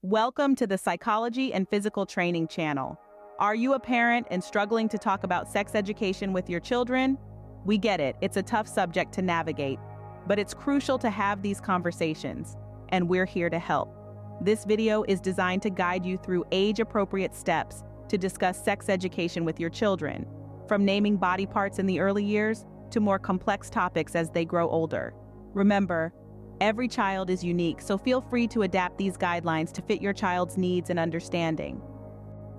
Welcome to the Psychology and Physical Training channel. Are you a parent and struggling to talk about sex education with your children? We get it, it's a tough subject to navigate, but it's crucial to have these conversations, and we're here to help. This video is designed to guide you through age-appropriate steps to discuss sex education with your children, from naming body parts in the early years to more complex topics as they grow older. Remember, every child is unique, so feel free to adapt these guidelines to fit your child's needs and understanding.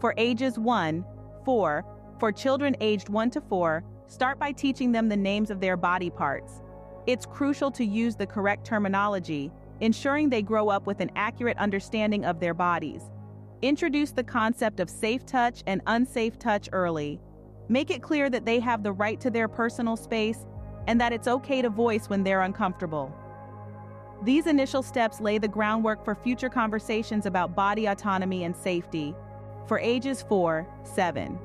For ages 1-4, for children aged 1 to 4, start by teaching them the names of their body parts. It's crucial to use the correct terminology, ensuring they grow up with an accurate understanding of their bodies. Introduce the concept of safe touch and unsafe touch early. Make it clear that they have the right to their personal space and that it's okay to voice when they're uncomfortable. These initial steps lay the groundwork for future conversations about body autonomy and safety. For ages 4-7.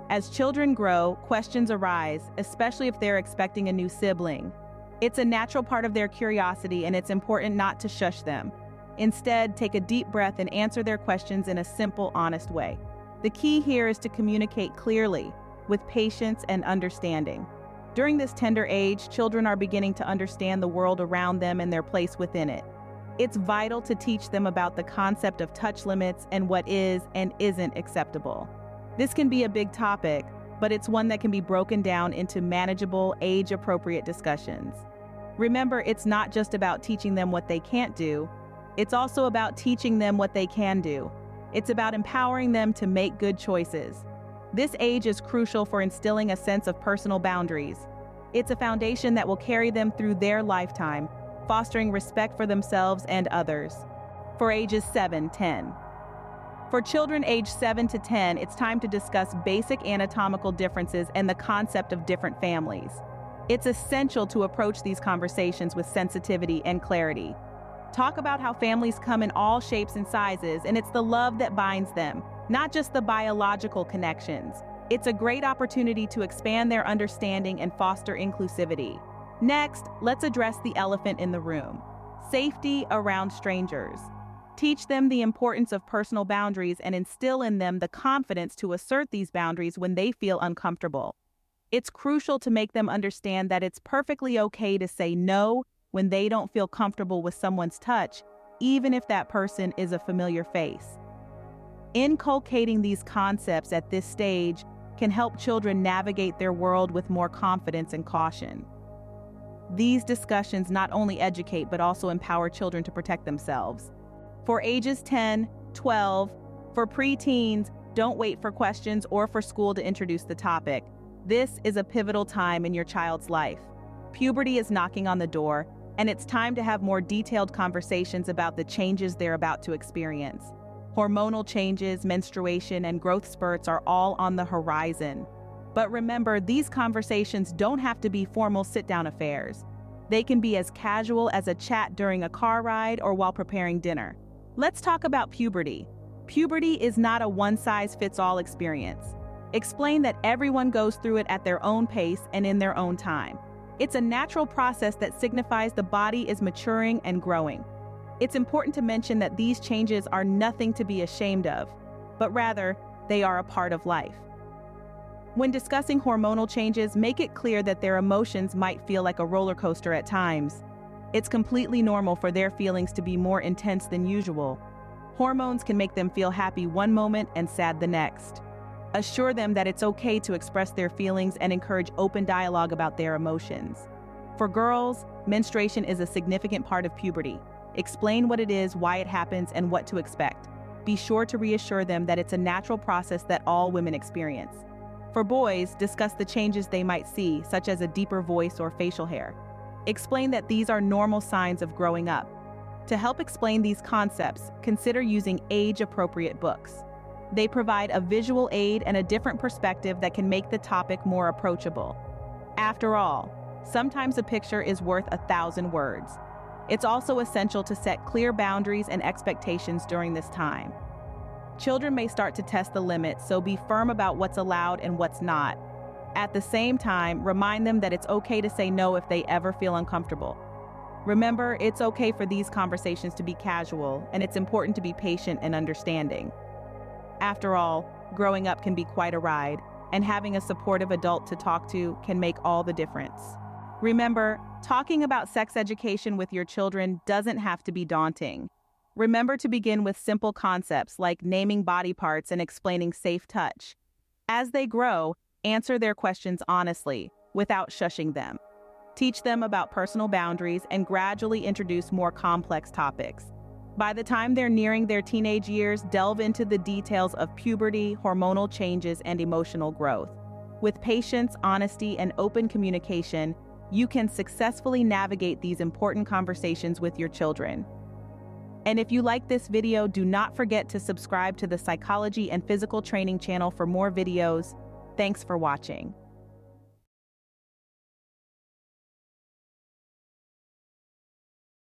As children grow, questions arise, especially if they're expecting a new sibling. It's a natural part of their curiosity, and it's important not to shush them. Instead, take a deep breath and answer their questions in a simple, honest way. The key here is to communicate clearly, with patience and understanding. During this tender age, children are beginning to understand the world around them and their place within it. It's vital to teach them about the concept of touch limits and what is and isn't acceptable. This can be a big topic, but it's one that can be broken down into manageable, age-appropriate discussions. Remember, it's not just about teaching them what they can't do, it's also about teaching them what they can do. It's about empowering them to make good choices. This age is crucial for instilling a sense of personal boundaries. It's a foundation that will carry them through their lifetime, fostering respect for themselves and others. For ages 7-10. For children aged 7 to 10, it's time to discuss basic anatomical differences and the concept of different families. It's essential to approach these conversations with sensitivity and clarity. Talk about how families come in all shapes and sizes, and it's the love that binds them, not just the biological connections. It's a great opportunity to expand their understanding and foster inclusivity. Next, let's address the elephant in the room: safety around strangers. Teach them the importance of personal boundaries and instill in them the confidence to assert these boundaries when they feel uncomfortable. It's crucial to make them understand that it's perfectly okay to say no when they don't feel comfortable with someone's touch, even if that person is a familiar face. Inculcating these concepts at this stage can help children navigate their world with more confidence and caution. These discussions not only educate but also empower children to protect themselves. For ages 10-12, for preteens, don't wait for questions or for school to introduce the topic. This is a pivotal time in your child's life. Puberty is knocking on the door, and it's time to have more detailed conversations about the changes they're about to experience. Hormonal changes, menstruation, and growth spurts are all on the horizon. But remember, these conversations don't have to be formal sit-down affairs. They can be as casual as a chat during a car ride or while preparing dinner. Let's talk about puberty. Puberty is not a one-size-fits-all experience. Explain that everyone goes through it at their own pace and in their own time. It's a natural process that signifies the body is maturing and growing. It's important to mention that these changes are nothing to be ashamed of, but rather, they are a part of life. When discussing hormonal changes, make it clear that their emotions might feel like a roller coaster at times. It's completely normal for their feelings to be more intense than usual. Hormones can make them feel happy one moment and sad the next. Assure them that it's okay to express their feelings and encourage open dialogue about their emotions. For girls, menstruation is a significant part of puberty. Explain what it is, why it happens, and what to expect. Be sure to reassure them that it's a natural process that all women experience. For boys, discuss the changes they might see, such as a deeper voice or facial hair. Explain that these are normal signs of growing up. To help explain these concepts, consider using age-appropriate books. They provide a visual aid and a different perspective that can make the topic more approachable. After all, sometimes a picture is worth 1,000 words. It's also essential to set clear boundaries and expectations during this time. Children may start to test the limits, so be firm about what's allowed and what's not. At the same time, remind them that it's okay to say no if they ever feel uncomfortable. Remember, it's okay for these conversations to be casual, and it's important to be patient and understanding. After all, growing up can be quite a ride, and having a supportive adult to talk to can make all the difference. Remember, talking about sex education with your children doesn't have to be daunting. Remember to begin with simple concepts like naming body parts and explaining safe touch. As they grow, answer their questions honestly, without shushing them. Teach them about personal boundaries and gradually introduce more complex topics. By the time they're nearing their teenage years, delve into the details of puberty, hormonal changes, and emotional growth. With patience, honesty, and open communication, you can successfully navigate these important conversations with your children. And if you like this video, do not forget to subscribe to the Psychology and Physical Training channel for more videos. Thanks for watching.